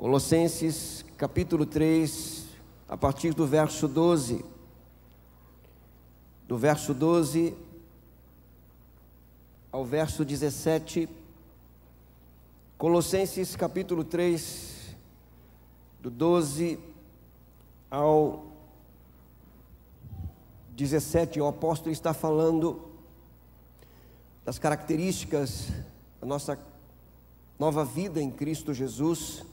Colossenses capítulo 3, a partir do verso 12. Do verso 12 ao verso 17. Colossenses capítulo 3, do 12 ao 17. O apóstolo está falando das características da nossa nova vida em Cristo Jesus,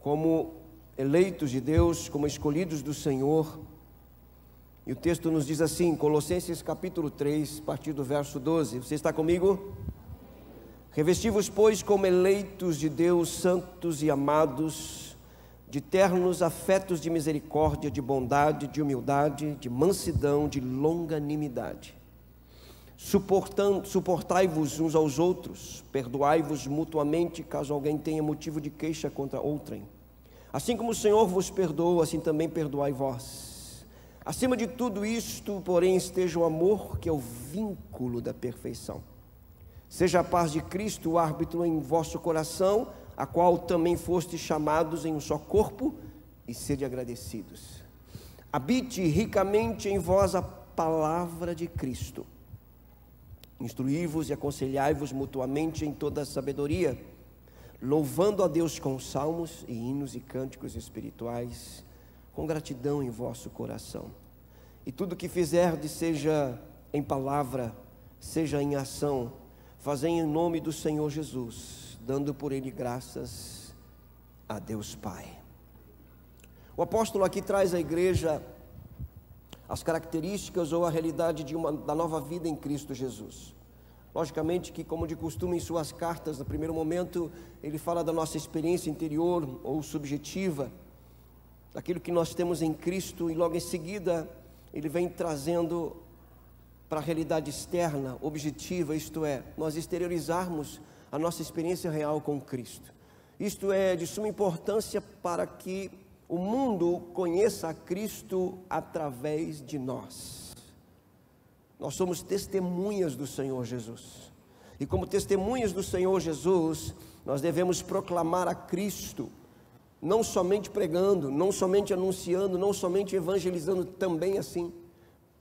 como eleitos de Deus, como escolhidos do Senhor. E o texto nos diz assim, Colossenses capítulo 3, a partir do verso 12. Você está comigo? Revesti-vos, pois, como eleitos de Deus, santos e amados, de ternos afetos de misericórdia, de bondade, de humildade, de mansidão, de longanimidade. Suportai-vos uns aos outros, perdoai-vos mutuamente, caso alguém tenha motivo de queixa contra outrem. Assim como o Senhor vos perdoa, assim também perdoai vós. Acima de tudo isto, porém, esteja o amor, que é o vínculo da perfeição. Seja a paz de Cristo o árbitro em vosso coração, a qual também fostes chamados em um só corpo, e sede agradecidos. Habite ricamente em vós a palavra de Cristo. Instruí-vos e aconselhai-vos mutuamente em toda a sabedoria, louvando a Deus com salmos e hinos e cânticos espirituais, com gratidão em vosso coração. E tudo que fizerdes, seja em palavra, seja em ação, fazei em nome do Senhor Jesus, dando por Ele graças a Deus Pai. O apóstolo aqui traz à igreja as características ou a realidade da nova vida em Cristo Jesus. Logicamente que, como de costume em suas cartas, no primeiro momento, ele fala da nossa experiência interior ou subjetiva, daquilo que nós temos em Cristo, e logo em seguida ele vem trazendo para a realidade externa, objetiva, isto é, nós exteriorizarmos a nossa experiência real com Cristo. Isto é de suma importância para que o mundo conheça a Cristo através de nós. Nós somos testemunhas do Senhor Jesus. E como testemunhas do Senhor Jesus, nós devemos proclamar a Cristo, não somente pregando, não somente anunciando, não somente evangelizando, também assim,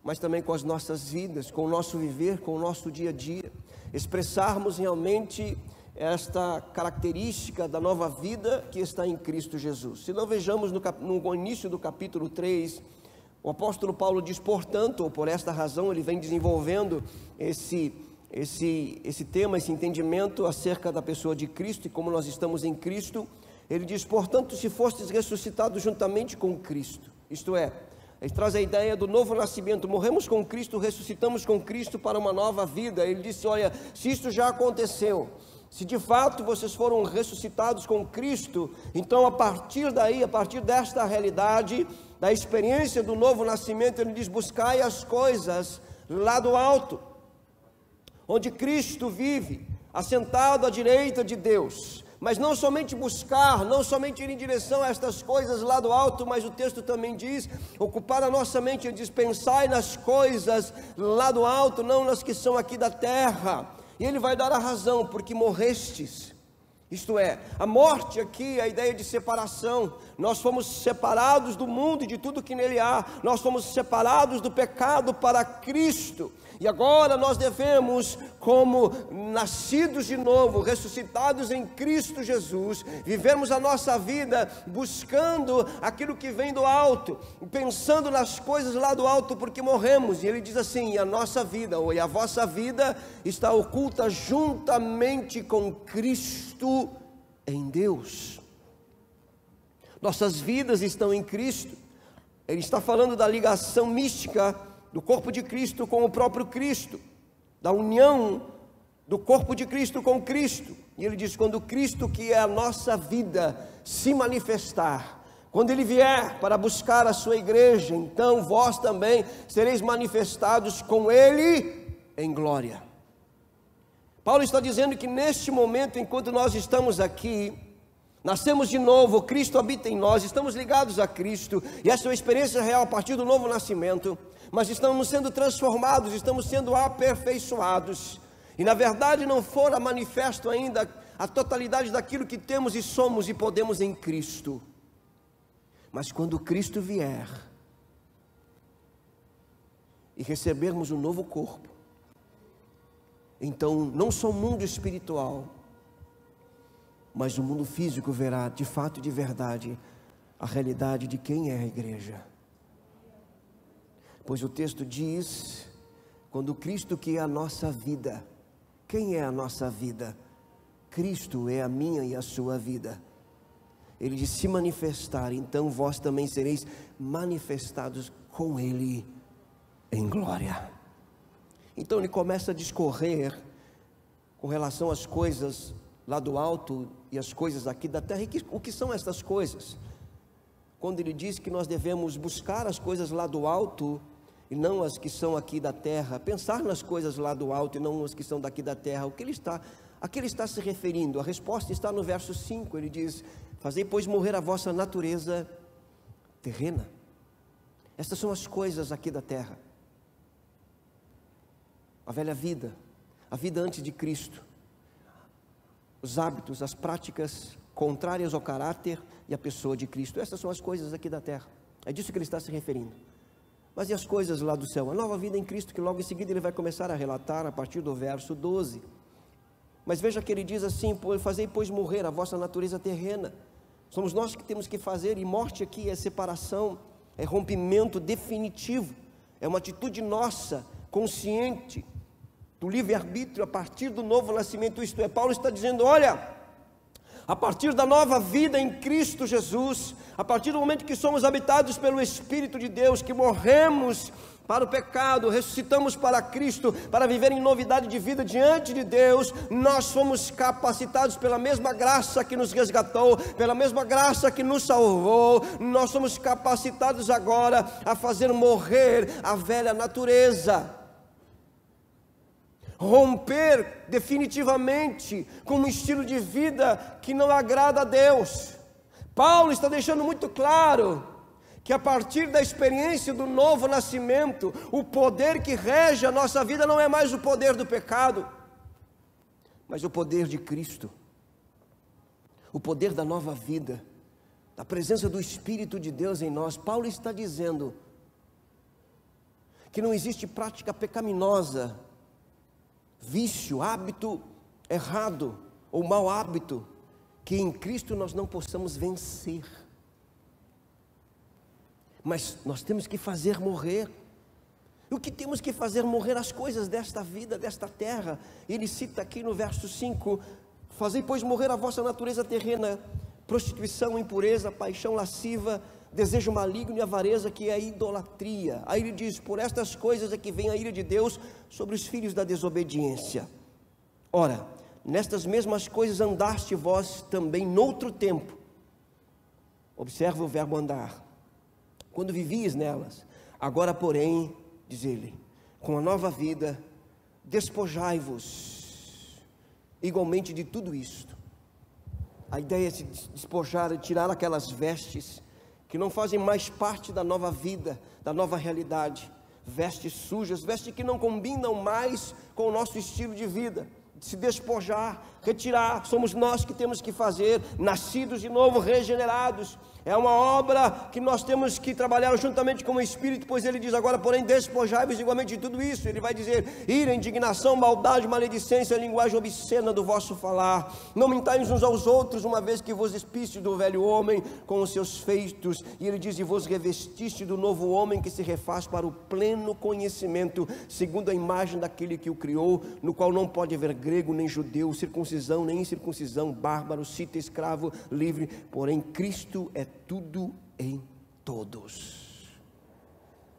mas também com as nossas vidas, com o nosso viver, com o nosso dia a dia. Expressarmos realmente esta característica da nova vida que está em Cristo Jesus. Se não vejamos no início do capítulo 3, o apóstolo Paulo diz, portanto, ou por esta razão, ele vem desenvolvendo esse tema, esse entendimento acerca da pessoa de Cristo e como nós estamos em Cristo. Ele diz, portanto, se fostes ressuscitados juntamente com Cristo, isto é, ele traz a ideia do novo nascimento, morremos com Cristo, ressuscitamos com Cristo para uma nova vida. Ele disse, olha, se isto já aconteceu, se de fato vocês foram ressuscitados com Cristo, então a partir daí, a partir desta realidade, da experiência do novo nascimento, ele diz, buscai as coisas lá do alto, onde Cristo vive, assentado à direita de Deus. Mas não somente buscar, não somente ir em direção a estas coisas lá do alto, mas o texto também diz, ocupar a nossa mente, ele diz, pensai nas coisas lá do alto, não nas que são aqui da terra. E ele vai dar a razão, porque morrestes. Isto é, a morte aqui é a ideia de separação. Nós fomos separados do mundo e de tudo que nele há. Nós fomos separados do pecado para Cristo. E agora nós devemos, como nascidos de novo, ressuscitados em Cristo Jesus, vivermos a nossa vida buscando aquilo que vem do alto, pensando nas coisas lá do alto, porque morremos. E ele diz assim, a nossa vida, ou a vossa vida, está oculta juntamente com Cristo em Deus. Nossas vidas estão em Cristo. Ele está falando da ligação mística do corpo de Cristo com o próprio Cristo, da união do corpo de Cristo com Cristo. E ele diz, quando Cristo, que é a nossa vida, se manifestar, quando ele vier para buscar a sua igreja, então vós também sereis manifestados com ele em glória. Paulo está dizendo que neste momento, enquanto nós estamos aqui, nascemos de novo, Cristo habita em nós, estamos ligados a Cristo, e essa é uma experiência real a partir do novo nascimento, mas estamos sendo transformados, estamos sendo aperfeiçoados, e na verdade não fora manifesto ainda a totalidade daquilo que temos e somos e podemos em Cristo. Mas quando Cristo vier e recebermos um novo corpo, então não só o mundo espiritual, mas o mundo físico verá de fato e de verdade a realidade de quem é a igreja. Pois o texto diz, quando Cristo, que é a nossa vida, quem é a nossa vida? Cristo é a minha e a sua vida. Ele diz, se manifestar, então vós também sereis manifestados com Ele em glória. Então ele começa a discorrer com relação às coisas lá do alto e as coisas aqui da terra. E o que são essas coisas? Quando ele diz que nós devemos buscar as coisas lá do alto e não as que são aqui da terra, pensar nas coisas lá do alto e não as que são daqui da terra, a que ele está se referindo? A resposta está no verso 5, ele diz, fazei pois morrer a vossa natureza terrena. Estas são as coisas aqui da terra, a velha vida, a vida antes de Cristo, os hábitos, as práticas contrárias ao caráter e à pessoa de Cristo. Essas são as coisas aqui da terra, é disso que ele está se referindo. Mas e as coisas lá do céu? A nova vida em Cristo, que logo em seguida ele vai começar a relatar a partir do verso 12. Mas veja que ele diz assim, fazei pois morrer a vossa natureza terrena. Somos nós que temos que fazer, e morte aqui é separação, é rompimento definitivo, é uma atitude nossa, consciente, do livre-arbítrio a partir do novo nascimento. Isto é, Paulo está dizendo, olha, a partir da nova vida em Cristo Jesus, a partir do momento que somos habitados pelo Espírito de Deus, que morremos para o pecado, ressuscitamos para Cristo, para viver em novidade de vida diante de Deus, nós somos capacitados pela mesma graça que nos resgatou, pela mesma graça que nos salvou, nós somos capacitados agora a fazer morrer a velha natureza, romper definitivamente com um estilo de vida que não agrada a Deus. Paulo está deixando muito claro que a partir da experiência do novo nascimento, o poder que rege a nossa vida não é mais o poder do pecado, mas o poder de Cristo, o poder da nova vida, da presença do Espírito de Deus em nós. Paulo está dizendo que não existe prática pecaminosa, vício, hábito errado ou mau hábito, que em Cristo nós não possamos vencer. Mas nós temos que fazer morrer. O que temos que fazer morrer? As coisas desta vida, desta terra. Ele cita aqui no verso 5, fazei pois morrer a vossa natureza terrena, prostituição, impureza, paixão lasciva, desejo maligno e avareza, que é a idolatria. Aí ele diz, por estas coisas é que vem a ira de Deus sobre os filhos da desobediência. Ora, nestas mesmas coisas andaste vós também noutro tempo. Observa o verbo andar, quando vivias nelas. Agora porém, diz ele, com a nova vida, despojai-vos igualmente de tudo isto. A ideia é se despojar e tirar aquelas vestes que não fazem mais parte da nova vida, da nova realidade, vestes sujas, vestes que não combinam mais com o nosso estilo de vida. Se despojar, retirar, somos nós que temos que fazer, nascidos de novo, regenerados. É uma obra que nós temos que trabalhar juntamente com o Espírito, pois ele diz, agora porém despojai-vos igualmente de tudo isso. Ele vai dizer, ira, indignação, maldade, maledicência, linguagem obscena do vosso falar. Não mintais uns aos outros, uma vez que vos despiste do velho homem com os seus feitos. E ele diz, e vos revestiste do novo homem que se refaz para o pleno conhecimento, segundo a imagem daquele que o criou, no qual não pode haver grego nem judeu, circuncisão nem incircuncisão, bárbaro, cita, escravo, livre, porém Cristo é tudo em todos.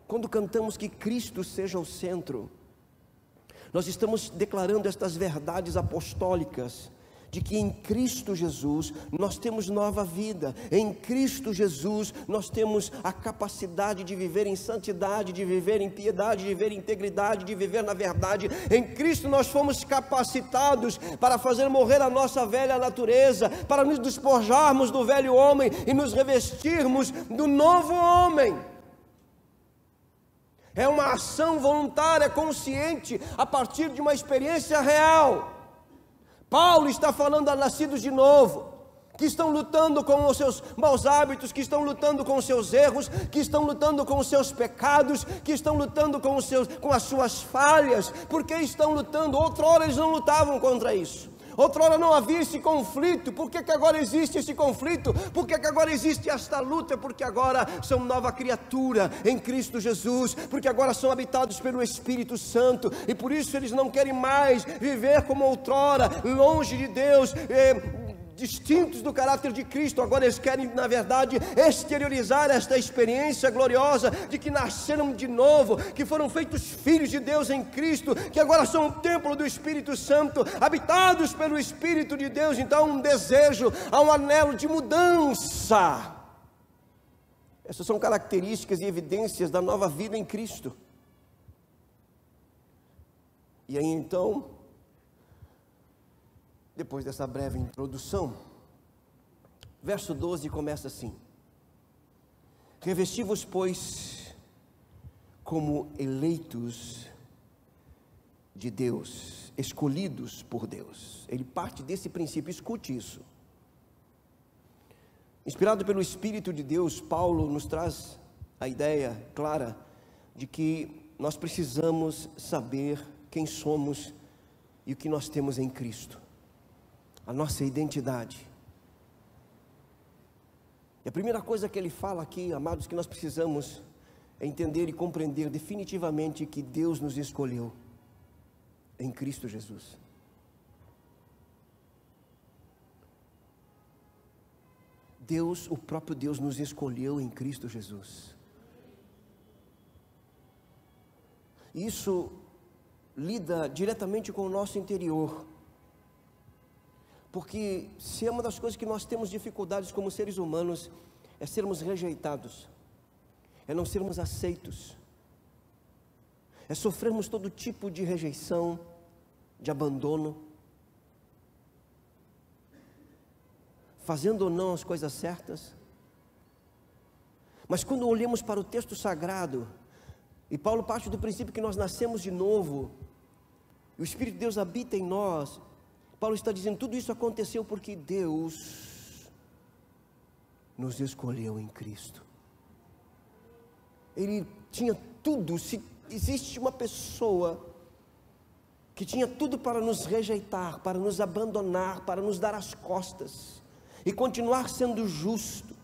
Quando cantamos que Cristo seja o centro, nós estamos declarando estas verdades apostólicas, de que em Cristo Jesus nós temos nova vida, em Cristo Jesus nós temos a capacidade de viver em santidade, de viver em piedade, de viver em integridade, de viver na verdade. Em Cristo nós fomos capacitados para fazer morrer a nossa velha natureza, para nos despojarmos do velho homem e nos revestirmos do novo homem. É uma ação voluntária, consciente, a partir de uma experiência real. Paulo está falando a nascidos de novo, que estão lutando com os seus maus hábitos, que estão lutando com os seus erros, que estão lutando com os seus pecados, que estão lutando com as suas falhas. Porque estão lutando? Outrora eles não lutavam contra isso. Outrora não havia esse conflito. Por que agora existe esse conflito? Por que agora existe esta luta? Porque agora são nova criatura em Cristo Jesus, porque agora são habitados pelo Espírito Santo, e por isso eles não querem mais viver como outrora, longe de Deus, distintos do caráter de Cristo. Agora eles querem, na verdade, exteriorizar esta experiência gloriosa de que nasceram de novo, que foram feitos filhos de Deus em Cristo, que agora são o templo do Espírito Santo, habitados pelo Espírito de Deus. Então há um desejo, há um anelo de mudança. Essas são características e evidências da nova vida em Cristo. E aí então, depois dessa breve introdução, verso 12 começa assim: revesti-vos, pois, como eleitos de Deus, escolhidos por Deus. Ele parte desse princípio, escute isso. Inspirado pelo Espírito de Deus, Paulo nos traz a ideia clara de que nós precisamos saber quem somos e o que nós temos em Cristo, a nossa identidade. E a primeira coisa que ele fala aqui, amados, que nós precisamos é entender e compreender definitivamente que Deus nos escolheu em Cristo Jesus. Deus, o próprio Deus, nos escolheu em Cristo Jesus. Isso lida diretamente com o nosso interior. Porque se é uma das coisas que nós temos dificuldades como seres humanos, é sermos rejeitados, é não sermos aceitos, é sofrermos todo tipo de rejeição, de abandono, fazendo ou não as coisas certas. Mas quando olhamos para o texto sagrado, e Paulo parte do princípio que nós nascemos de novo, e o Espírito de Deus habita em nós, Paulo está dizendo, tudo isso aconteceu porque Deus nos escolheu em Cristo. Ele tinha tudo. Se existe uma pessoa que tinha tudo para nos rejeitar, para nos abandonar, para nos dar as costas, e continuar sendo justo,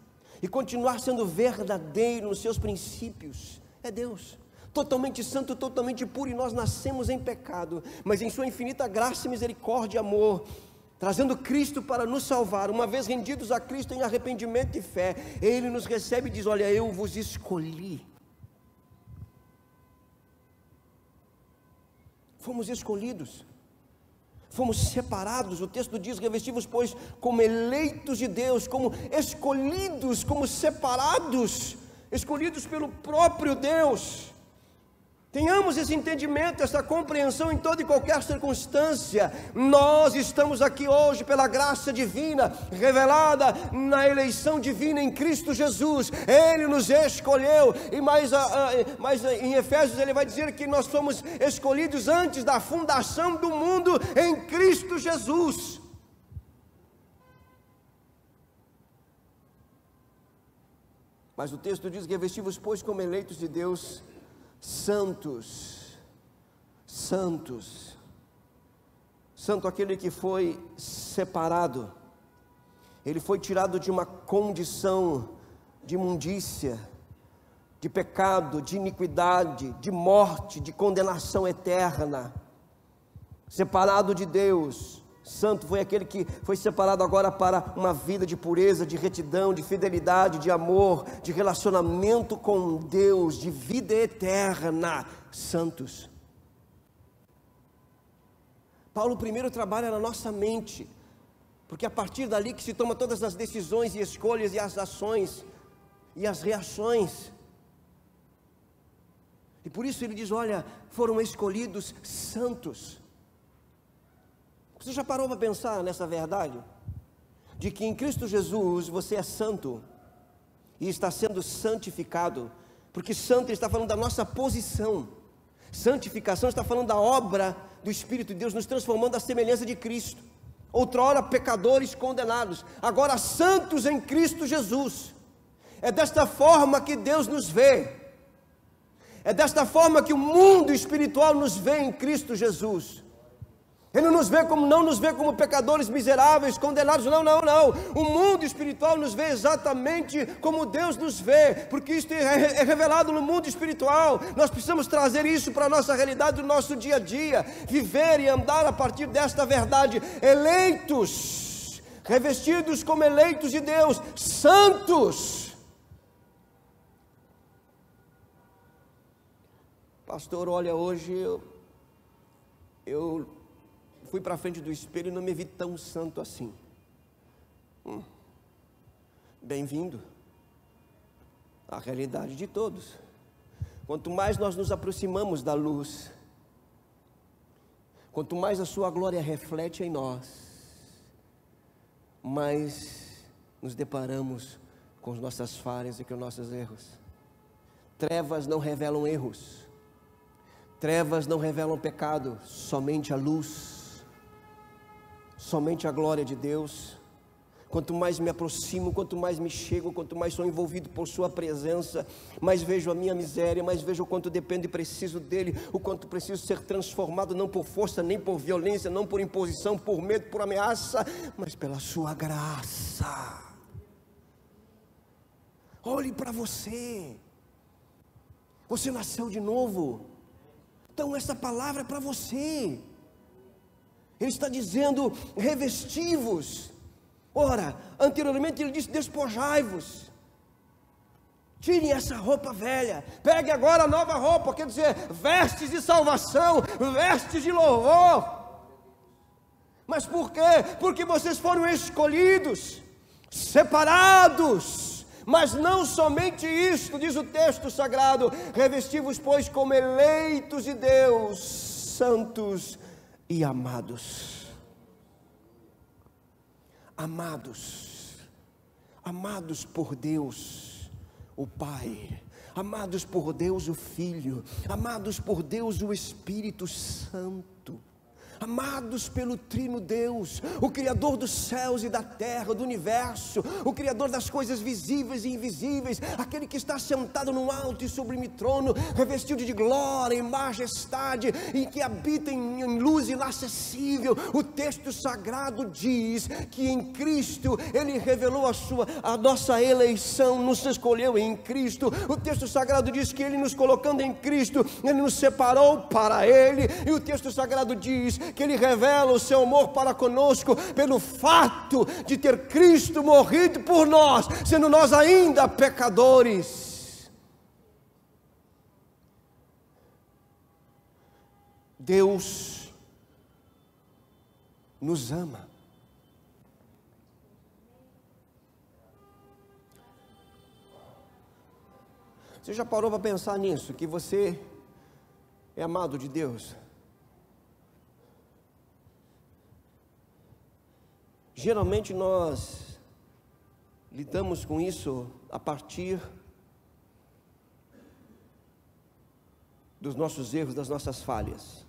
e continuar sendo verdadeiro nos seus princípios, é Deus. Totalmente santo, totalmente puro, e nós nascemos em pecado, mas em sua infinita graça, misericórdia e amor, trazendo Cristo para nos salvar, uma vez rendidos a Cristo em arrependimento e fé, Ele nos recebe e diz, olha, eu vos escolhi. Fomos escolhidos, fomos separados. O texto diz, revesti-vos, pois, como eleitos de Deus, como escolhidos, como separados, escolhidos pelo próprio Deus. Tenhamos esse entendimento, essa compreensão em toda e qualquer circunstância. Nós estamos aqui hoje pela graça divina, revelada na eleição divina em Cristo Jesus. Ele nos escolheu, e mais em Efésios ele vai dizer que nós fomos escolhidos antes da fundação do mundo em Cristo Jesus. Mas o texto diz, revesti-vos, pois, como eleitos de Deus, santos, santos, santo aquele que foi separado, ele foi tirado de uma condição de imundícia, de pecado, de iniquidade, de morte, de condenação eterna, separado de Deus. Santo foi aquele que foi separado agora para uma vida de pureza, de retidão, de fidelidade, de amor, de relacionamento com Deus, de vida eterna. Santos. Paulo primeiro trabalha na nossa mente, porque é a partir dali que se toma todas as decisões e escolhas e as ações e as reações. E por isso ele diz, olha, foram escolhidos santos. Você já parou para pensar nessa verdade? De que em Cristo Jesus você é santo e está sendo santificado, porque santo está falando da nossa posição, santificação está falando da obra do Espírito de Deus nos transformando à semelhança de Cristo. outrora pecadores condenados, agora santos em Cristo Jesus. É desta forma que Deus nos vê, é desta forma que o mundo espiritual nos vê em Cristo Jesus. Ele não nos vê como pecadores miseráveis, condenados, não. O mundo espiritual nos vê exatamente como Deus nos vê, porque isso é revelado no mundo espiritual. Nós precisamos trazer isso para a nossa realidade do nosso dia a dia, viver e andar a partir desta verdade, eleitos, revestidos como eleitos de Deus, santos. Pastor, olha, hoje eu fui para frente do espelho e não me vi tão santo assim. Bem-vindo à realidade de todos. Quanto mais nós nos aproximamos da luz, quanto mais a sua glória reflete em nós, mais nos deparamos com as nossas falhas e com os nossos erros. Trevas não revelam erros, trevas não revelam pecado, somente a luz, somente a glória de Deus. Quanto mais me aproximo, quanto mais me chego, quanto mais sou envolvido por sua presença, mais vejo a minha miséria, mais vejo o quanto dependo e preciso dele, o quanto preciso ser transformado, não por força, nem por violência, não por imposição, por medo, por ameaça, mas pela sua graça. Olhe para você, você nasceu de novo, então essa palavra é para você. Ele está dizendo, revesti-vos. Ora, anteriormente ele disse, despojai-vos. Tirem essa roupa velha, pegue agora a nova roupa, quer dizer, vestes de salvação, vestes de louvor. Mas por quê? Porque vocês foram escolhidos, separados. Mas não somente isto, diz o texto sagrado, revesti-vos, pois, como eleitos de Deus, santos e amados. Amados por Deus o Pai, amados por Deus o Filho, amados por Deus o Espírito Santo, amados pelo Trino Deus, o Criador dos céus e da terra, do universo, o Criador das coisas visíveis e invisíveis, aquele que está sentado num alto e sublime trono, revestido de glória e majestade, e que habita em luz inacessível. O texto sagrado diz que em Cristo Ele revelou a nossa eleição, nos escolheu em Cristo. O texto sagrado diz que Ele, nos colocando em Cristo, Ele nos separou para Ele, e o texto sagrado diz que Ele revela o seu amor para conosco pelo fato de ter Cristo morrido por nós, sendo nós ainda pecadores. Deus nos ama. Você já parou para pensar nisso, que você é amado de Deus? Geralmente nós lidamos com isso a partir dos nossos erros, das nossas falhas,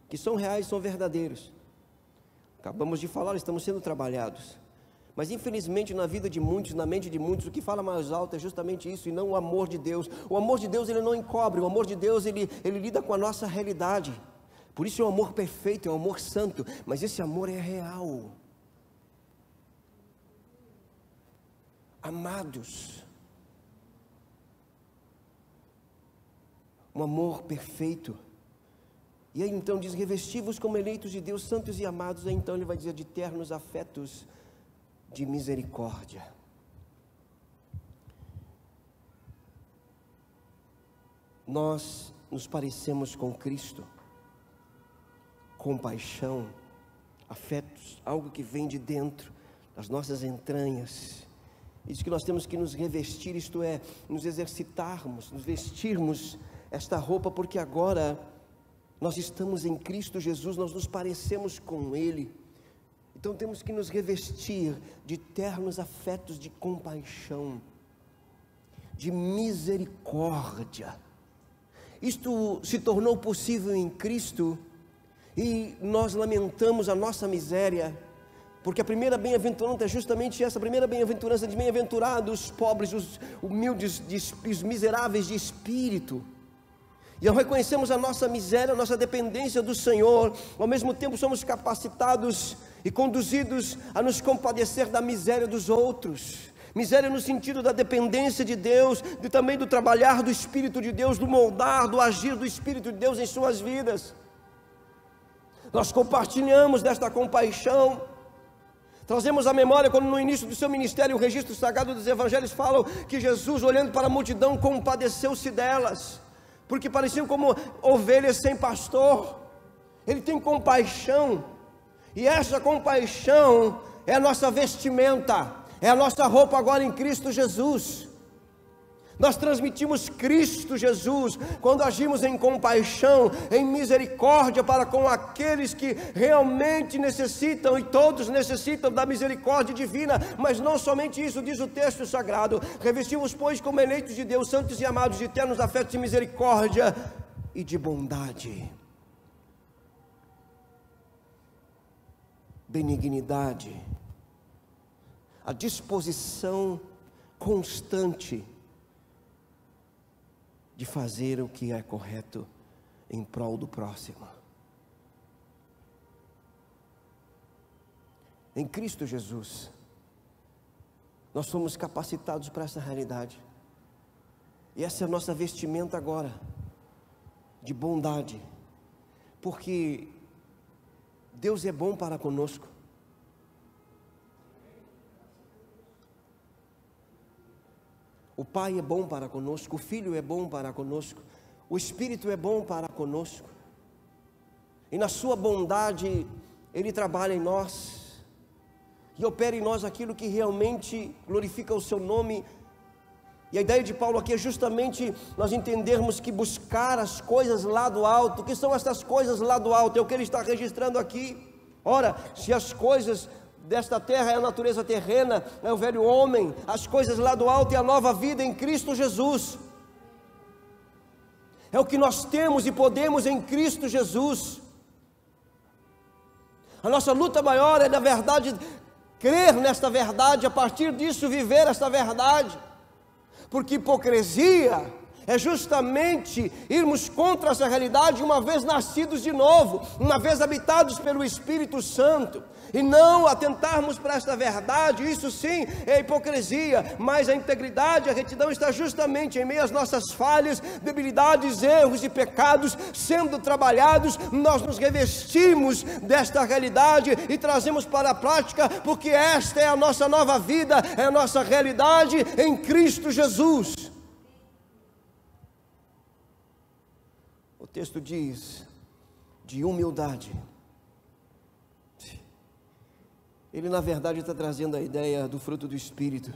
que são reais, são verdadeiros. Acabamos de falar, estamos sendo trabalhados. Mas infelizmente na vida de muitos, na mente de muitos, o que fala mais alto é justamente isso, e não o amor de Deus. O amor de Deus, ele não encobre, o amor de Deus, ele lida com a nossa realidade. Por isso é um amor perfeito, é um amor santo, mas esse amor é real. Amados, um amor perfeito. E aí então diz, revesti-vos como eleitos de Deus, santos e amados. Aí então ele vai dizer, de ternos afetos de misericórdia. Nós nos parecemos com Cristo. Compaixão, afetos, algo que vem de dentro das nossas entranhas. Isso que nós temos que nos revestir, isto é, nos exercitarmos, nos vestirmos esta roupa, porque agora nós estamos em Cristo Jesus, nós nos parecemos com Ele. Então temos que nos revestir de ternos afetos de compaixão, de misericórdia. Isto se tornou possível em Cristo, e nós lamentamos a nossa miséria, Porque a primeira bem-aventurança é justamente essa, a primeira bem-aventurança de bem-aventurados os pobres, os humildes, os miseráveis de espírito. E ao reconhecermos a nossa miséria, a nossa dependência do Senhor, ao mesmo tempo somos capacitados e conduzidos a nos compadecer da miséria dos outros. Miséria no sentido da dependência de Deus, também do trabalhar do Espírito de Deus, do moldar, do agir do Espírito de Deus em suas vidas. Nós compartilhamos desta compaixão. Trazemos à memória quando no início do seu ministério o registro sagrado dos evangelhos falam que Jesus, olhando para a multidão, compadeceu-se delas, porque pareciam como ovelhas sem pastor. Ele tem compaixão, e essa compaixão é a nossa vestimenta, é a nossa roupa agora em Cristo Jesus. Nós transmitimos Cristo Jesus quando agimos em compaixão, em misericórdia para com aqueles que realmente necessitam, e todos necessitam da misericórdia divina. Mas não somente isso, diz o texto sagrado: revestimos, pois, como eleitos de Deus, santos e amados, de eternos afetos de misericórdia e de bondade, benignidade, a disposição constante de fazer o que é correto em prol do próximo. Em Cristo Jesus, nós somos capacitados para essa realidade, e essa é a nossa vestimenta agora, de bondade, porque Deus é bom para conosco. O Pai é bom para conosco, o Filho é bom para conosco, o Espírito é bom para conosco, e na sua bondade Ele trabalha em nós, e opera em nós aquilo que realmente glorifica o seu nome. E a ideia de Paulo aqui é justamente nós entendermos que buscar as coisas lá do alto. O que são essas coisas lá do alto? É o que ele está registrando aqui. Ora, se as coisas desta terra é a natureza terrena, é o velho homem, as coisas lá do alto é a nova vida em Cristo Jesus. É o que nós temos e podemos em Cristo Jesus. A nossa luta maior é, na verdade, crer nesta verdade, a partir disso viver esta verdade, porque hipocrisia é justamente irmos contra essa realidade, uma vez nascidos de novo, uma vez habitados pelo Espírito Santo, e não atentarmos para esta verdade. Isso sim é hipocrisia, mas a integridade, a retidão está justamente em meio às nossas falhas, debilidades, erros e pecados sendo trabalhados. Nós nos revestimos desta realidade e trazemos para a prática, porque esta é a nossa nova vida, é a nossa realidade em Cristo Jesus. O texto diz de humildade. Ele na verdade está trazendo a ideia do fruto do Espírito.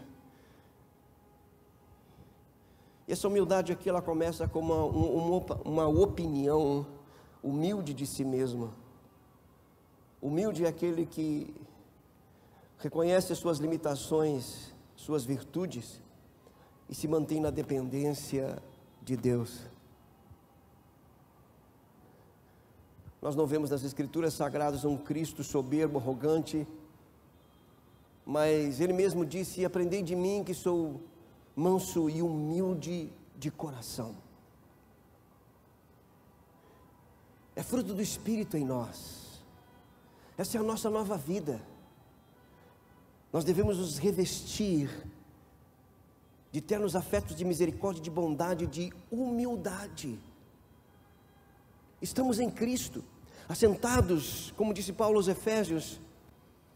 E essa humildade aqui, ela começa com uma opinião humilde de si mesmo. Humilde é aquele que reconhece suas limitações, suas virtudes, e se mantém na dependência de Deus. Nós não vemos nas Escrituras Sagradas um Cristo soberbo, arrogante, mas Ele mesmo disse: aprendei de mim que sou manso e humilde de coração. É fruto do Espírito em nós. Essa é a nossa nova vida. Nós devemos nos revestir de ternos afetos de misericórdia, de bondade, de humildade. Estamos em Cristo, assentados, como disse Paulo aos Efésios,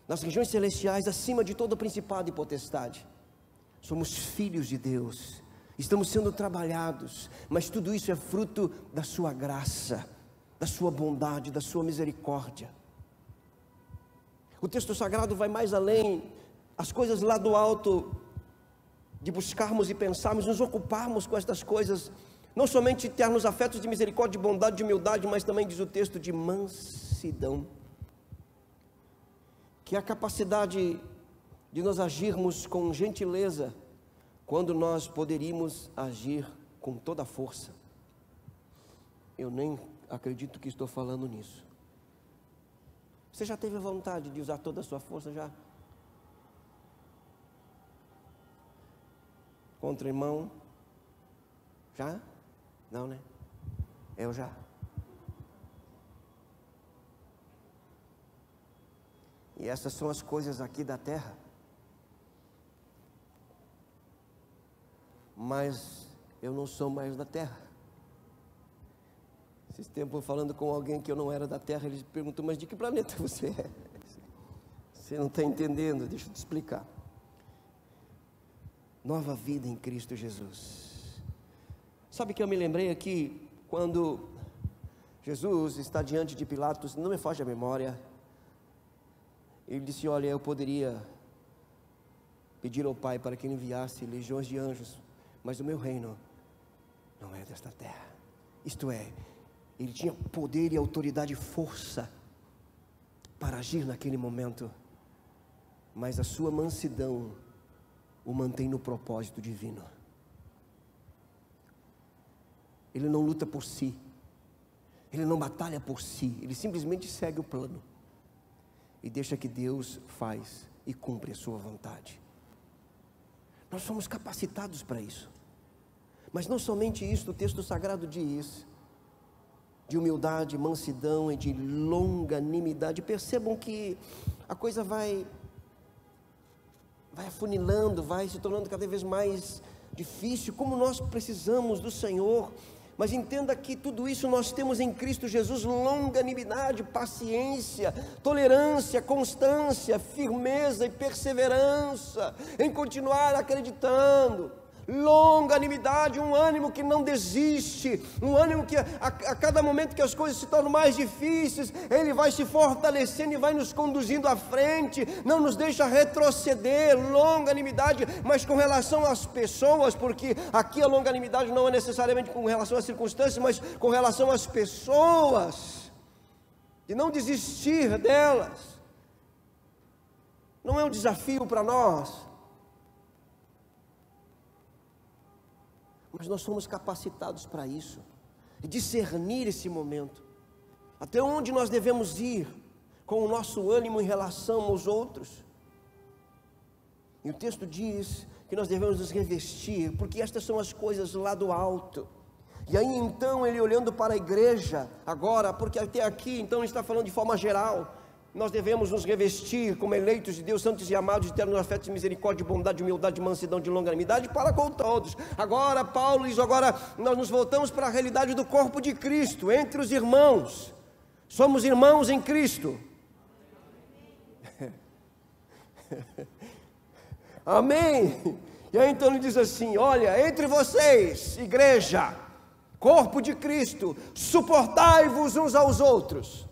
nas regiões celestiais, acima de todo principado e potestade. Somos filhos de Deus, estamos sendo trabalhados, mas tudo isso é fruto da sua graça, da sua bondade, da sua misericórdia. O texto sagrado vai mais além, as coisas lá do alto, de buscarmos e pensarmos, nos ocuparmos com estas coisas, não somente termos afetos de misericórdia, de bondade, de humildade, mas também diz o texto de mansidão, que é a capacidade de nós agirmos com gentileza, quando nós poderíamos agir com toda a força. Eu nem acredito que estou falando nisso. Você já teve vontade de usar toda a sua força já? Contra o irmão? Já? Não, né? Eu já. E essas são as coisas aqui da terra. Mas eu não sou mais da terra. Esses tempos falando com alguém que eu não era da terra, ele perguntou, mas de que planeta você é? Você não está entendendo, deixa eu te explicar. Nova vida em Cristo Jesus. Sabe que eu me lembrei aqui, quando Jesus está diante de Pilatos, não me foge a memória, ele disse, olha, eu poderia pedir ao Pai para que ele enviasse legiões de anjos, mas o meu reino não é desta terra. Isto é, ele tinha poder e autoridade e força para agir naquele momento, mas a sua mansidão o mantém no propósito divino. Ele não luta por si, ele não batalha por si, ele simplesmente segue o plano e deixa que Deus faz e cumpre a sua vontade. Nós somos capacitados para isso. Mas não somente isso, o texto sagrado diz de humildade, mansidão e de longanimidade. Percebam que a coisa vai afunilando, vai se tornando cada vez mais difícil, como nós precisamos do Senhor. Mas entenda que tudo isso nós temos em Cristo Jesus: longanimidade, paciência, tolerância, constância, firmeza e perseverança em continuar acreditando. Longanimidade, um ânimo que não desiste, um ânimo que a cada momento que as coisas se tornam mais difíceis, Ele vai se fortalecendo e vai nos conduzindo à frente, não nos deixa retroceder. Longanimidade, mas com relação às pessoas, porque aqui a longanimidade não é necessariamente com relação às circunstâncias, mas com relação às pessoas, de não desistir delas. Não é um desafio para nós, mas nós somos capacitados para isso, e discernir esse momento, até onde nós devemos ir com o nosso ânimo em relação aos outros. E o texto diz que nós devemos nos revestir, porque estas são as coisas lá do alto. E aí então ele, olhando para a igreja agora, porque até aqui então ele está falando de forma geral, nós devemos nos revestir como eleitos de Deus, santos e amados, de eternos afetos, misericórdia, bondade, humildade, mansidão, de longanimidade para com todos. Agora Paulo diz, agora nós nos voltamos para a realidade do corpo de Cristo, entre os irmãos. Somos irmãos em Cristo. Amém. E aí então ele diz assim, olha, entre vocês, igreja, corpo de Cristo, suportai-vos uns aos outros.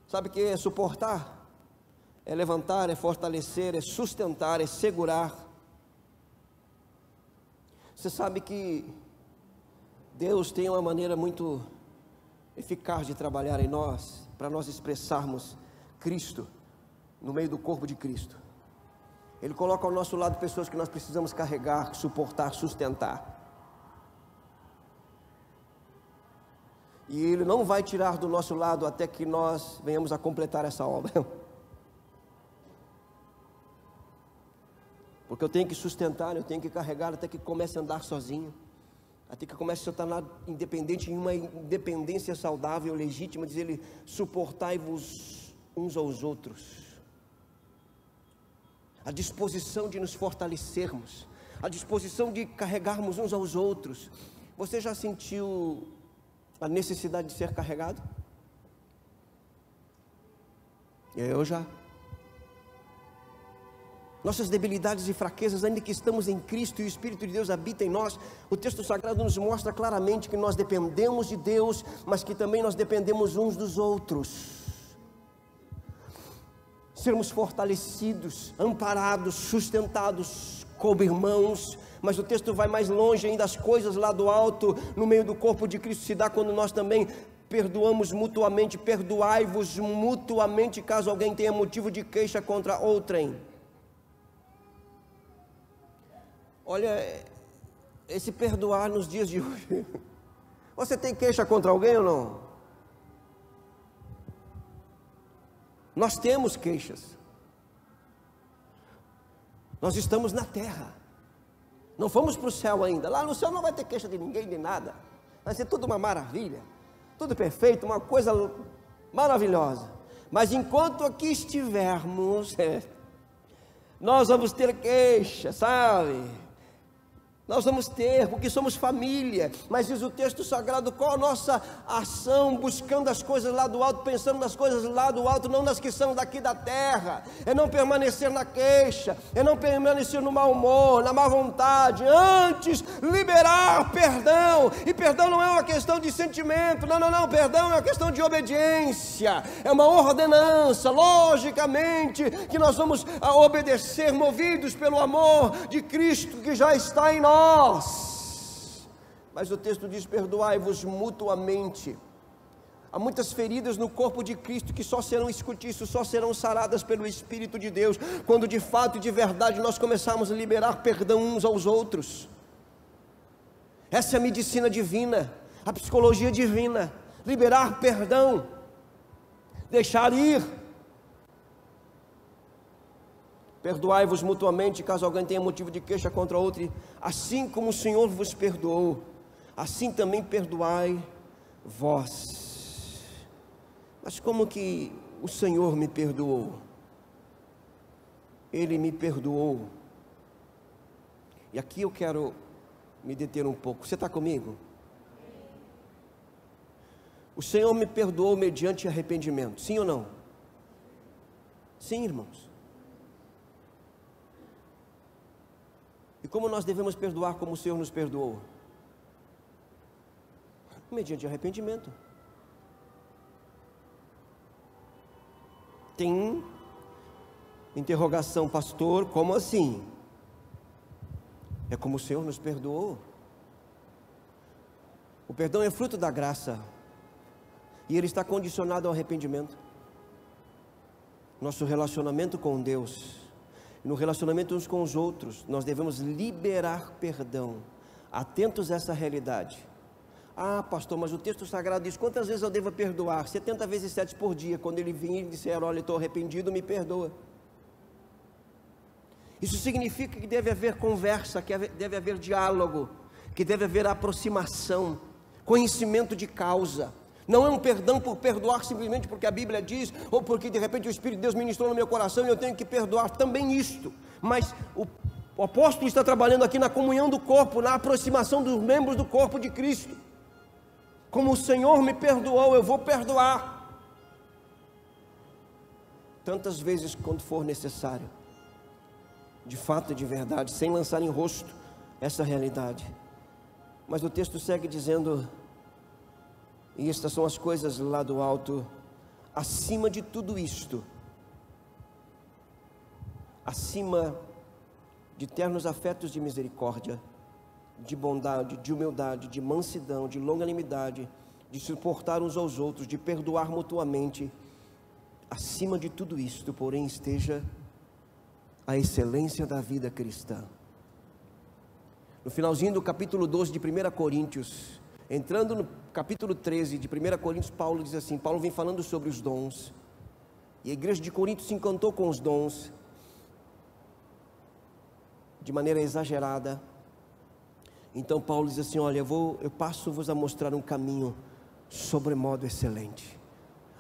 Sabe o que é suportar? É levantar, é fortalecer, é sustentar, é segurar. Você sabe que Deus tem uma maneira muito eficaz de trabalhar em nós, para nós expressarmos Cristo no meio do corpo de Cristo. Ele coloca ao nosso lado pessoas que nós precisamos carregar, suportar, sustentar. E Ele não vai tirar do nosso lado até que nós venhamos a completar essa obra. Porque eu tenho que sustentar, eu tenho que carregar até que comece a andar sozinho, até que comece a se tornar independente, em uma independência saudável, legítima. Diz Ele, suportai-vos uns aos outros. A disposição de nos fortalecermos, a disposição de carregarmos uns aos outros. Você já sentiu a necessidade de ser carregado? Eu já. Nossas debilidades e fraquezas, ainda que estamos em Cristo e o Espírito de Deus habita em nós, o texto sagrado nos mostra claramente que nós dependemos de Deus, mas que também nós dependemos uns dos outros. Sermos fortalecidos, amparados, sustentados como irmãos. Mas o texto vai mais longe ainda, as coisas lá do alto, no meio do corpo de Cristo, se dá quando nós também perdoamos mutuamente. Perdoai-vos mutuamente, caso alguém tenha motivo de queixa contra outrem. Olha, esse perdoar nos dias de hoje, Você tem queixa contra alguém ou não? Nós temos queixas. Nós estamos na terra. Não fomos para o céu ainda. Lá no céu não vai ter queixa de ninguém, de nada. Vai ser tudo uma maravilha. Tudo perfeito, uma coisa maravilhosa. Mas enquanto aqui estivermos, nós vamos ter queixa, sabe? Nós vamos ter, porque somos família. Mas diz o texto sagrado, qual a nossa ação? Buscando as coisas lá do alto, pensando nas coisas lá do alto, não nas que são daqui da terra. É não permanecer na queixa, é não permanecer no mau humor, na má vontade. Antes, liberar perdão. E perdão não é uma questão de sentimento, não, perdão é uma questão de obediência. É uma ordenança, logicamente, que nós vamos obedecer, movidos pelo amor de Cristo que já está em nós. Mas o texto diz, perdoai-vos mutuamente. Há muitas feridas no corpo de Cristo que só serão escutiças, só serão saradas pelo Espírito de Deus, quando de fato e de verdade nós começarmos a liberar perdão uns aos outros. Essa é a medicina divina, a psicologia divina, liberar perdão, deixar ir. Perdoai-vos mutuamente, caso alguém tenha motivo de queixa contra outro, assim como o Senhor vos perdoou, assim também perdoai vós. Mas como que o Senhor me perdoou? Ele me perdoou. E aqui eu quero me deter um pouco. Você está comigo? O Senhor me perdoou mediante arrependimento, sim ou não? Sim, irmãos. E como nós devemos perdoar como o Senhor nos perdoou? Mediante arrependimento. Tem interrogação, pastor, como assim? É como o Senhor nos perdoou. O perdão é fruto da graça, e ele está condicionado ao arrependimento. Nosso relacionamento com Deus, no relacionamento uns com os outros, nós devemos liberar perdão, atentos a essa realidade. Ah, pastor, mas o texto sagrado diz, quantas vezes eu devo perdoar? 70 vezes 7 por dia. Quando ele vir e disser, olha, estou arrependido, me perdoa. Isso significa que deve haver conversa, que deve haver diálogo, que deve haver aproximação, conhecimento de causa. Não é um perdão por perdoar simplesmente porque a Bíblia diz, ou porque de repente o Espírito de Deus ministrou no meu coração e eu tenho que perdoar, também isto. Mas o apóstolo está trabalhando aqui na comunhão do corpo, na aproximação dos membros do corpo de Cristo. Como o Senhor me perdoou, eu vou perdoar. Tantas vezes quanto for necessário, de fato e de verdade, sem lançar em rosto essa realidade. Mas o texto segue dizendo, e estas são as coisas lá do alto, acima de tudo isto, acima de ternos afetos de misericórdia, de bondade, de humildade, de mansidão, de longanimidade, de suportar uns aos outros, de perdoar mutuamente, acima de tudo isto, porém, esteja a excelência da vida cristã. No finalzinho do capítulo 12 de 1 Coríntios, entrando no capítulo 13 de 1 Coríntios, Paulo diz assim, Paulo vem falando sobre os dons, e a igreja de Corinto se encantou com os dons, de maneira exagerada. Então Paulo diz assim, olha, eu passo-vos a mostrar um caminho sobremodo excelente.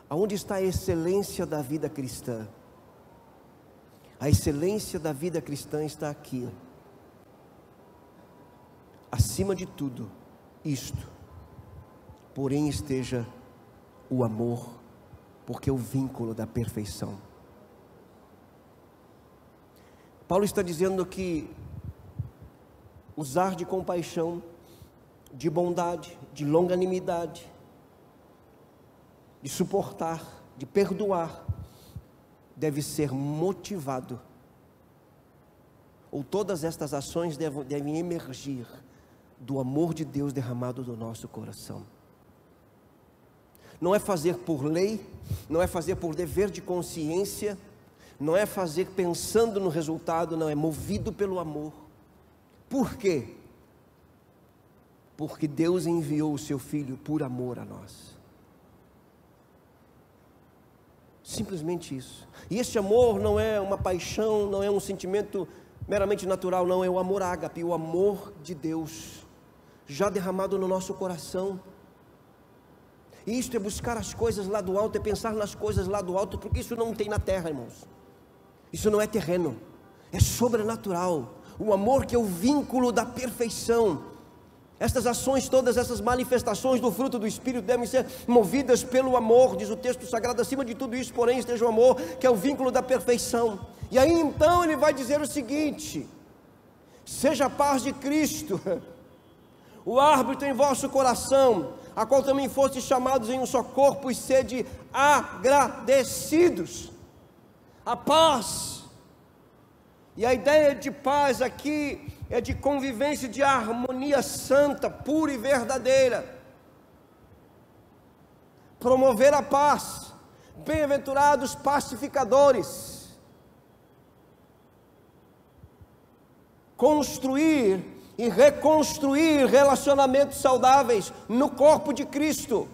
Aonde está a excelência da vida cristã? A excelência da vida cristã está aqui. Acima de tudo isto, porém esteja o amor, porque é o vínculo da perfeição. Paulo está dizendo que usar de compaixão, de bondade, de longanimidade, de suportar, de perdoar, deve ser motivado, ou todas estas ações devem emergir do amor de Deus derramado do nosso coração. Não é fazer por lei, não é fazer por dever de consciência, não é fazer pensando no resultado, não, é movido pelo amor. Por quê? Porque Deus enviou o seu Filho por amor a nós. Simplesmente isso. E esse amor não é uma paixão, não é um sentimento meramente natural, não, é o amor ágape, o amor de Deus, já derramado no nosso coração. E isto é buscar as coisas lá do alto, é pensar nas coisas lá do alto, porque isso não tem na terra, irmãos. Isso não é terreno, é sobrenatural. O amor que é o vínculo da perfeição. Estas ações, todas essas manifestações do fruto do Espírito devem ser movidas pelo amor, diz o texto sagrado. Acima de tudo isso, porém, esteja o amor, que é o vínculo da perfeição. E aí então ele vai dizer o seguinte: seja a paz de Cristo o árbitro em vosso coração, a qual também fostes chamados em um só corpo, e sede agradecidos. A paz, e a ideia de paz aqui é de convivência, de harmonia santa, pura e verdadeira. Promover a paz, bem-aventurados pacificadores. Construir e reconstruir relacionamentos saudáveis no corpo de Cristo.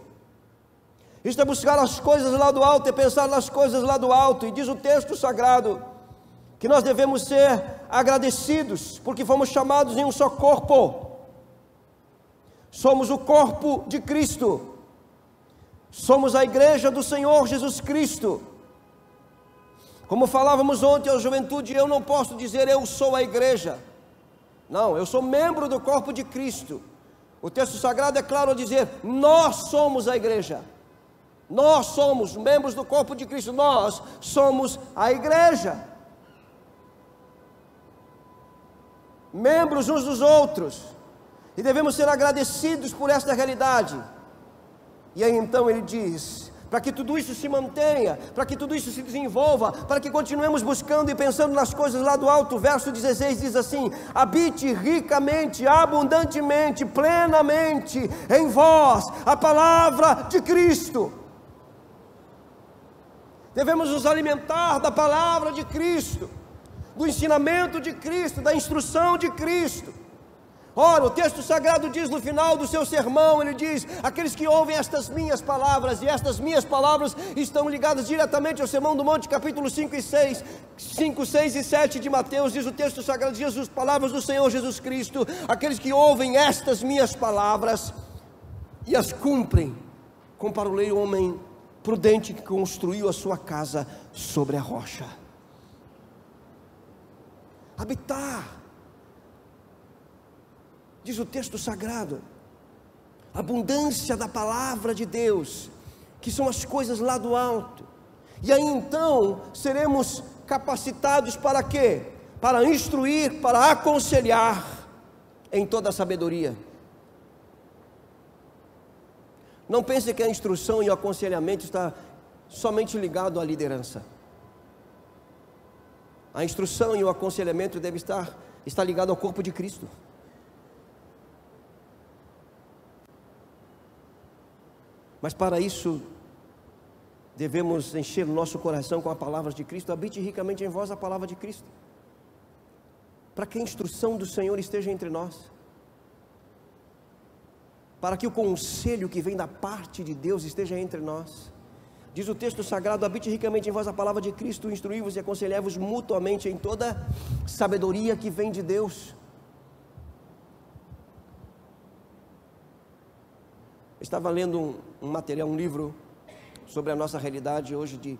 Isto é buscar as coisas lá do alto, é pensar nas coisas lá do alto. E diz o texto sagrado que nós devemos ser agradecidos, porque fomos chamados em um só corpo. Somos o corpo de Cristo. Somos a igreja do Senhor Jesus Cristo. Como falávamos ontem à juventude, eu não posso dizer eu sou a igreja. Não, eu sou membro do corpo de Cristo. O texto sagrado é claro ao dizer: nós somos a igreja. Nós somos membros do corpo de Cristo. Nós somos a igreja. Membros uns dos outros. E devemos ser agradecidos por esta realidade. E aí então ele diz: para que tudo isso se mantenha, para que tudo isso se desenvolva, para que continuemos buscando e pensando nas coisas lá do alto. O verso 16 diz assim: habite ricamente, abundantemente, plenamente em vós a palavra de Cristo. Devemos nos alimentar da palavra de Cristo, do ensinamento de Cristo, da instrução de Cristo. Ora, o texto sagrado diz no final do seu sermão, ele diz: aqueles que ouvem estas minhas palavras, e estas minhas palavras estão ligadas diretamente ao Sermão do Monte, capítulo 5 e 6, 5, 6 e 7 de Mateus, diz o texto sagrado, diz as palavras do Senhor Jesus Cristo: aqueles que ouvem estas minhas palavras e as cumprem, comparou-lhe o homem prudente que construiu a sua casa sobre a rocha. Habitar, diz o texto sagrado, abundância da palavra de Deus, que são as coisas lá do alto. E aí então seremos capacitados para quê? Para instruir, para aconselhar em toda a sabedoria. Não pense que a instrução e o aconselhamento está somente ligado à liderança. A instrução e o aconselhamento deve estar ligado ao corpo de Cristo. Mas para isso, devemos encher o nosso coração com a palavra de Cristo. Habite ricamente em vós a palavra de Cristo, para que a instrução do Senhor esteja entre nós, para que o conselho que vem da parte de Deus esteja entre nós. Diz o texto sagrado: habite ricamente em vós a palavra de Cristo, instruí-vos e aconselhai-vos mutuamente em toda sabedoria que vem de Deus. Estava lendo um material, um livro sobre a nossa realidade hoje de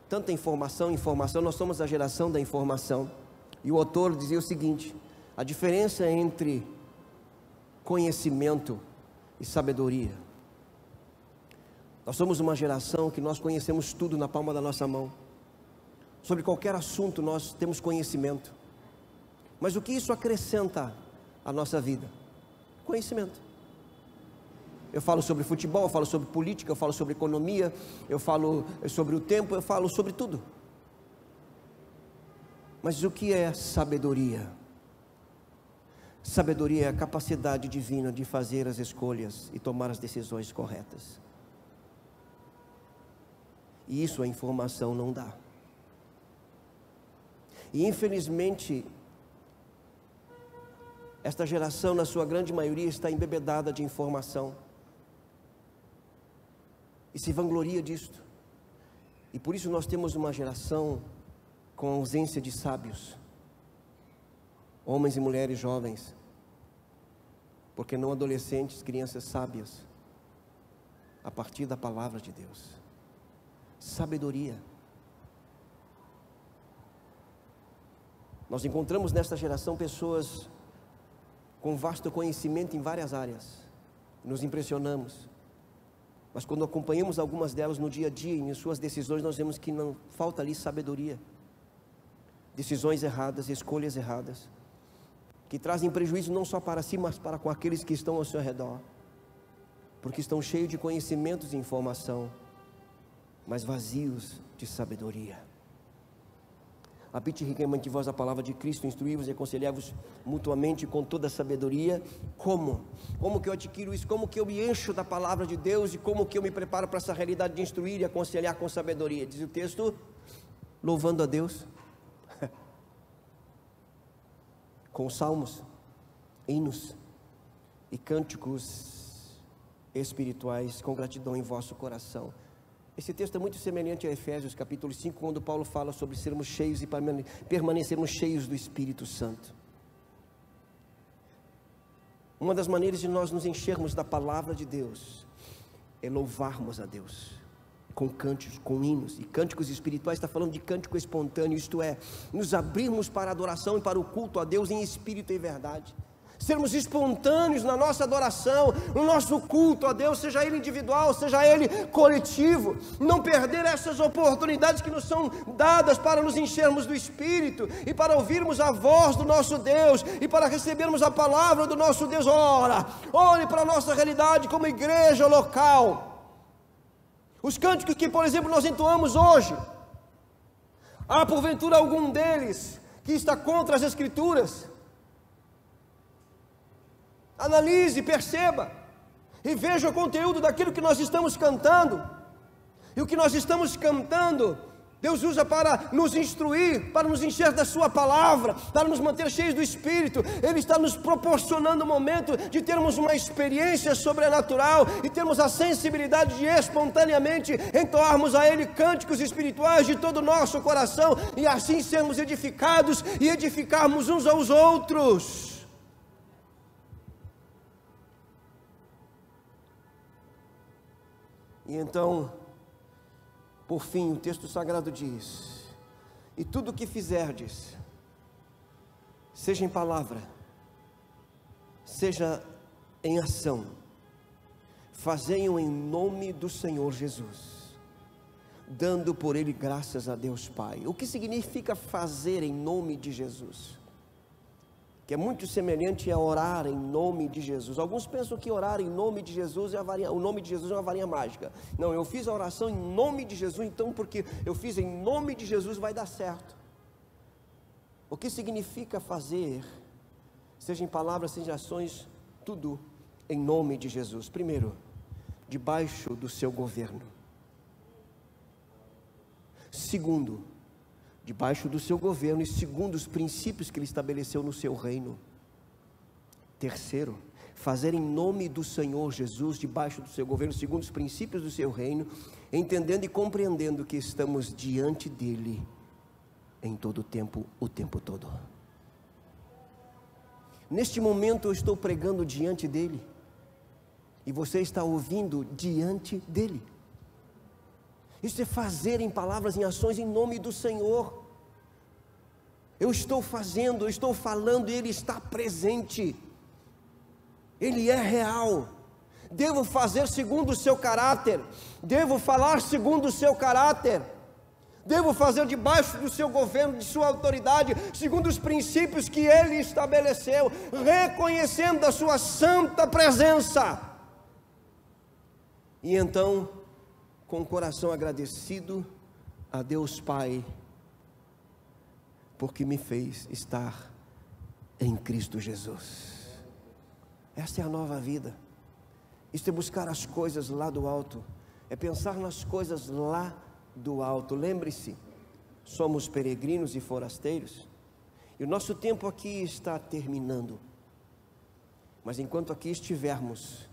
tanta informação. Nós somos a geração da informação. E o autor dizia o seguinte: a diferença entre conhecimento e sabedoria. Nós somos uma geração que nós conhecemos tudo na palma da nossa mão. Sobre qualquer assunto nós temos conhecimento. Mas o que isso acrescenta à nossa vida? Conhecimento. Eu falo sobre futebol, eu falo sobre política, eu falo sobre economia, eu falo sobre o tempo, eu falo sobre tudo. Mas o que é sabedoria? Sabedoria é a capacidade divina de fazer as escolhas e tomar as decisões corretas. E isso a informação não dá. E infelizmente, Esta geração, na sua grande maioria, está embebedada de informação e se vangloria disto. E por isso nós temos uma geração com ausência de sábios, homens e mulheres jovens, porque não adolescentes, crianças sábias, a partir da palavra de Deus. Sabedoria. Nós encontramos nesta geração pessoas com vasto conhecimento em várias áreas, nos impressionamos, mas quando acompanhamos algumas delas no dia a dia, em suas decisões, nós vemos que não falta ali sabedoria, decisões erradas, escolhas erradas, que trazem prejuízo não só para si, mas para com aqueles que estão ao seu redor, porque estão cheios de conhecimentos e informação, mas vazios de sabedoria. Habite ricamente em vós a palavra de Cristo, instruí-vos e aconselhai-vos mutuamente com toda a sabedoria. Como que eu adquiro isso? Como que eu me encho da palavra de Deus? E como que eu me preparo para essa realidade de instruir e aconselhar com sabedoria? Diz o texto, louvando a Deus, com salmos, hinos e cânticos espirituais, com gratidão em vosso coração. Esse texto é muito semelhante a Efésios capítulo 5, quando Paulo fala sobre sermos cheios e permanecermos cheios do Espírito Santo. Uma das maneiras de nós nos enchermos da palavra de Deus é louvarmos a Deus com cânticos, com hinos. E cânticos espirituais está falando de cântico espontâneo, isto é, nos abrirmos para a adoração e para o culto a Deus em espírito e verdade. Sermos espontâneos na nossa adoração, no nosso culto a Deus, seja ele individual, seja ele coletivo, não perder essas oportunidades que nos são dadas para nos enchermos do Espírito, e para ouvirmos a voz do nosso Deus, e para recebermos a palavra do nosso Deus. Olhe para a nossa realidade como igreja local, os cânticos que, por exemplo, nós entoamos hoje, há porventura algum deles que está contra as Escrituras? Analise, perceba e veja o conteúdo daquilo que nós estamos cantando. E o que nós estamos cantando, Deus usa para nos instruir, para nos encher da sua palavra, para nos manter cheios do Espírito. Ele está nos proporcionando o momento de termos uma experiência sobrenatural e termos a sensibilidade de espontaneamente entoarmos a Ele cânticos espirituais de todo o nosso coração, e assim sermos edificados e edificarmos uns aos outros. E então, por fim, o texto sagrado diz: e tudo o que fizerdes, seja em palavra, seja em ação, fazei-o em nome do Senhor Jesus, dando por ele graças a Deus Pai. O que significa fazer em nome de Jesus? Que é muito semelhante a orar em nome de Jesus. Alguns pensam que orar em nome de Jesus o nome de Jesus é uma varinha mágica. Não, eu fiz a oração em nome de Jesus, então porque eu fiz em nome de Jesus vai dar certo. O que significa fazer, seja em palavras, seja em ações, tudo em nome de Jesus? Primeiro, debaixo do seu governo. Segundo, debaixo do seu governo e segundo os princípios que ele estabeleceu no seu reino. Terceiro, fazer em nome do Senhor Jesus, debaixo do seu governo, segundo os princípios do seu reino, entendendo e compreendendo que estamos diante dele em todo o tempo todo. Neste momento eu estou pregando diante dele, e você está ouvindo diante dele. Isso é fazer em palavras, em ações, em nome do Senhor. Eu estou fazendo, eu estou falando, e Ele está presente. Ele é real. Devo fazer segundo o seu caráter. Devo falar segundo o seu caráter. Devo fazer debaixo do seu governo, de sua autoridade, segundo os princípios que Ele estabeleceu, reconhecendo a sua santa presença. E então, com o coração agradecido a Deus Pai, porque me fez estar em Cristo Jesus. Esta é a nova vida. Isso é buscar as coisas lá do alto, é pensar nas coisas lá do alto. Lembre-se, somos peregrinos e forasteiros, e o nosso tempo aqui está terminando. Mas enquanto aqui estivermos,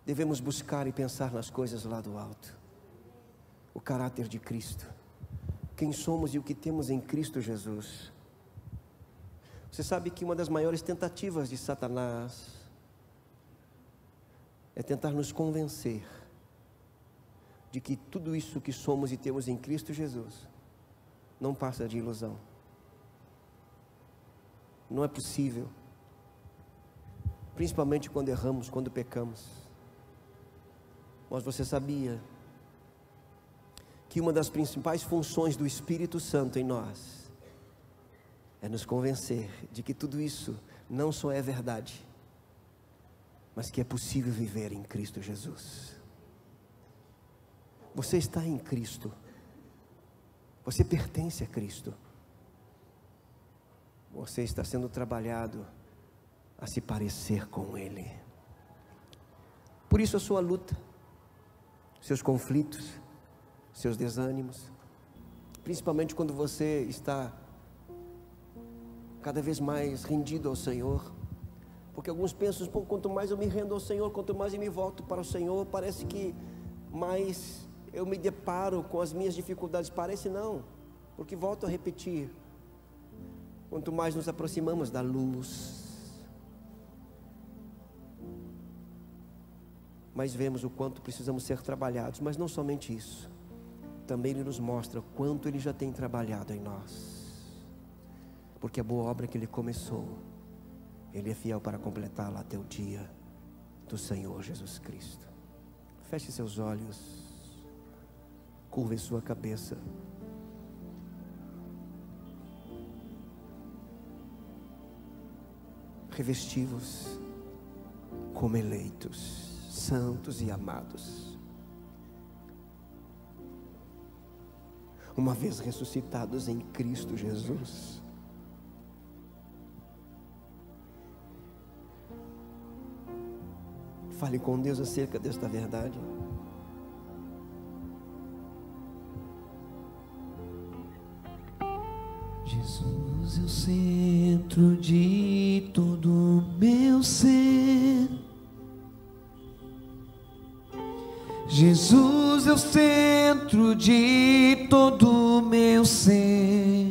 devemos buscar e pensar nas coisas lá do alto. O caráter de Cristo, quem somos e o que temos em Cristo Jesus. Você sabe que uma das maiores tentativas de Satanás é tentar nos convencer de que tudo isso que somos e temos em Cristo Jesus não passa de ilusão. Não é possível, principalmente quando erramos, quando pecamos. Mas você sabia que uma das principais funções do Espírito Santo em nós é nos convencer de que tudo isso não só é verdade, mas que é possível viver em Cristo Jesus. Você está em Cristo, você pertence a Cristo, você está sendo trabalhado a se parecer com Ele. Por isso a sua luta, seus conflitos, seus desânimos, principalmente quando você está cada vez mais rendido ao Senhor, porque alguns pensam, quanto mais eu me rendo ao Senhor, quanto mais eu me volto para o Senhor, parece que mais eu me deparo com as minhas dificuldades. Parece não, porque volto a repetir, quanto mais nos aproximamos da luz, mais vemos o quanto precisamos ser trabalhados. Mas não somente isso, também Ele nos mostra o quanto Ele já tem trabalhado em nós, porque a boa obra que Ele começou, Ele é fiel para completá-la até o dia do Senhor Jesus Cristo. Feche seus olhos, curve sua cabeça. Revesti-vos como eleitos, santos e amados, uma vez ressuscitados em Cristo Jesus. Fale com Deus acerca desta verdade. Jesus é o centro de todo o meu ser. Jesus é o centro de todo o meu ser.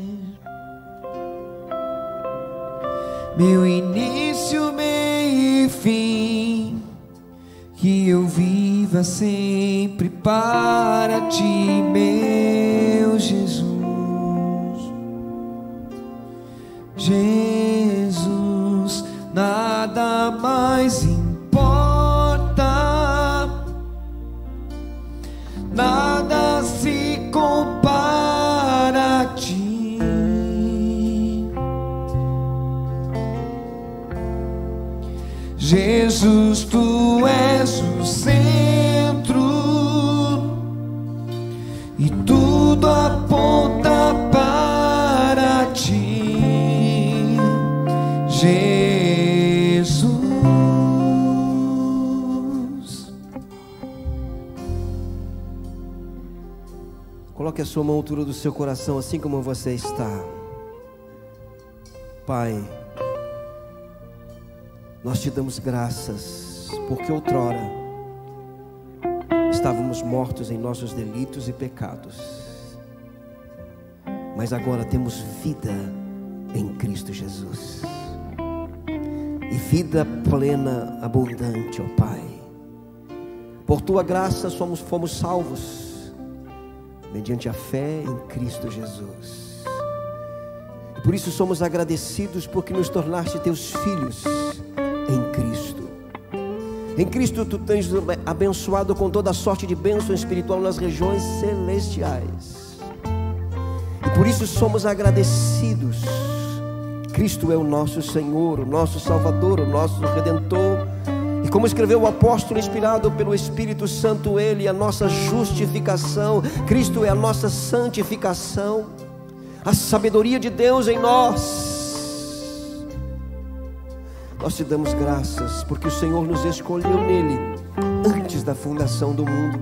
Meu início, meio e fim, que eu viva sempre para ti, meu Jesus. Jesus, nada mais importa, nada se compara a ti. Jesus, tu és o centro e tudo aponta para ti. Jesus, coloque a sua mão à altura do seu coração, assim como você está. Pai, nós te damos graças, porque outrora estávamos mortos em nossos delitos e pecados, mas agora temos vida em Cristo Jesus, e vida plena, abundante, ó Pai. Por tua graça fomos salvos, mediante a fé em Cristo Jesus, e por isso somos agradecidos, porque nos tornaste teus filhos em Cristo. Em Cristo tu tens abençoado com toda a sorte de bênção espiritual nas regiões celestiais, e por isso somos agradecidos. Cristo é o nosso Senhor, o nosso Salvador, o nosso Redentor, e como escreveu o apóstolo inspirado pelo Espírito Santo, Ele é a nossa justificação, Cristo é a nossa santificação, a sabedoria de Deus em nós. Nós te damos graças, porque o Senhor nos escolheu nele, antes da fundação do mundo.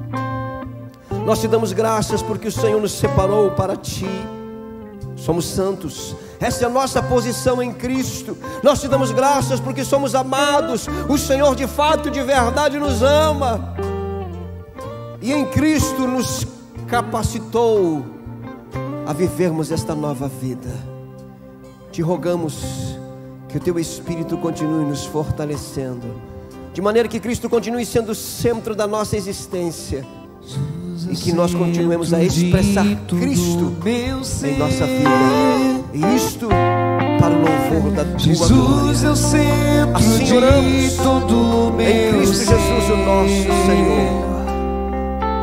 Nós te damos graças, porque o Senhor nos separou para ti. Somos santos, Essa é a nossa posição em Cristo. Nós te damos graças porque somos amados. O Senhor de fato, de verdade nos ama. E em Cristo nos capacitou a vivermos esta nova vida. Te rogamos que o Teu Espírito continue nos fortalecendo, de maneira que Cristo continue sendo o centro da nossa existência, e que nós continuemos a expressar Cristo em nossa vida, e isto para o louvor da Tua Jesus, eu glória. Assim centro oramos de todo em meu Cristo ser. Jesus, o nosso Senhor.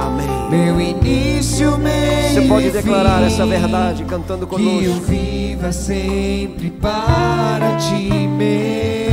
Amém. Meu início, meio Você pode e declarar fim, essa verdade cantando que eu conosco. viva sempre para Ti mesmo.